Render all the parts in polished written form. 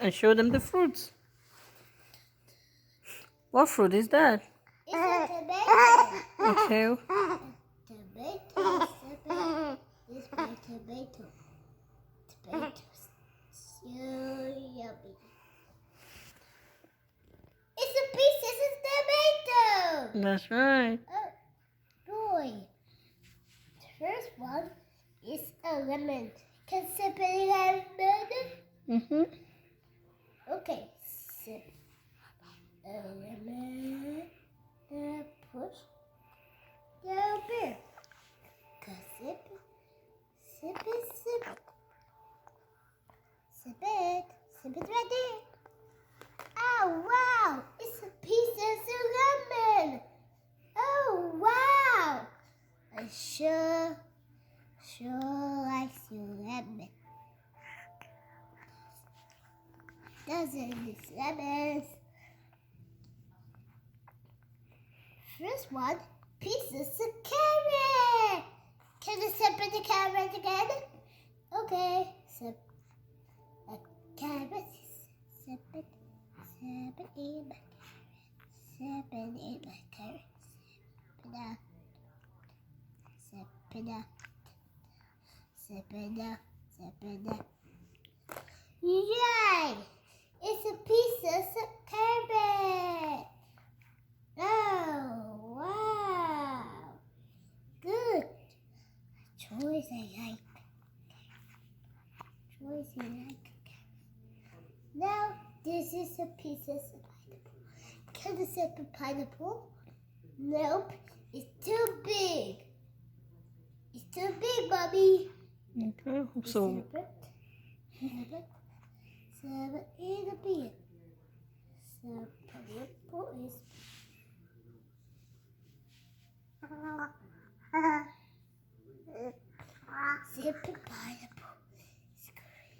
and show them the fruits. What fruit is that? It's a tomato. Okay. Tomato. It's my tomato. Tomatoes. So yummy. It's a piece of tomato. That's right. Oh, boy. The first one is a lemon. Can sip a lemon? Okay, sip a lemon. Push down beer. Sip it. Sip it. Sip it. Sip it. Sip it right there. Oh, wow. It's a piece of lemon. Oh, wow. I sure like lemon. Doesn't miss lemons. First one, pieces of carrot. Can you separate the carrot again? Okay. Sip a carrot. Sip it. Sip it in my carrot. Sip it in my carrot. Sip it up. Sip it up. Sip it up. Yay! It's a piece of carrot. Oh, wow. Good. Choice I like. Choice I like. Now, this is a piece of pineapple. Can I sip a pineapple? Nope. It's too big. It's too big, Mommy. Okay. So. Seven in a beer. So pineapple is. Sip a pineapple. It's great.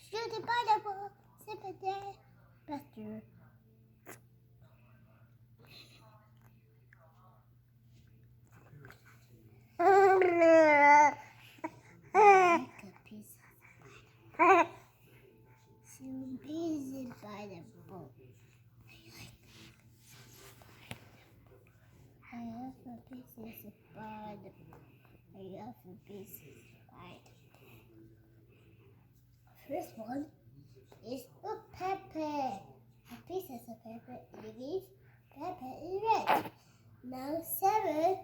Shoot a pineapple. Sip it there. Better. Some pieces pineapple. I have a pieces of pineapple. I have a pieces of pineapple. First one is a pepper. A pieces of pepper. It means pepper is red. Now 7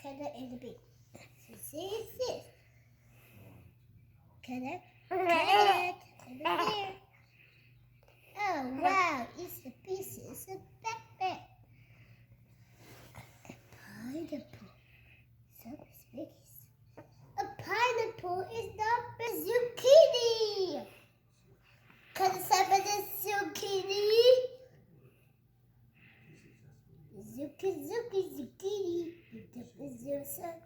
color in the big. So see this. Color. Over here. Oh wow, it's the pieces of pepper. A pineapple. So big. A pineapple is not a zucchini. Can I separate the zucchini? Zucchini. Zucchini. Zucchini. Here's the sun.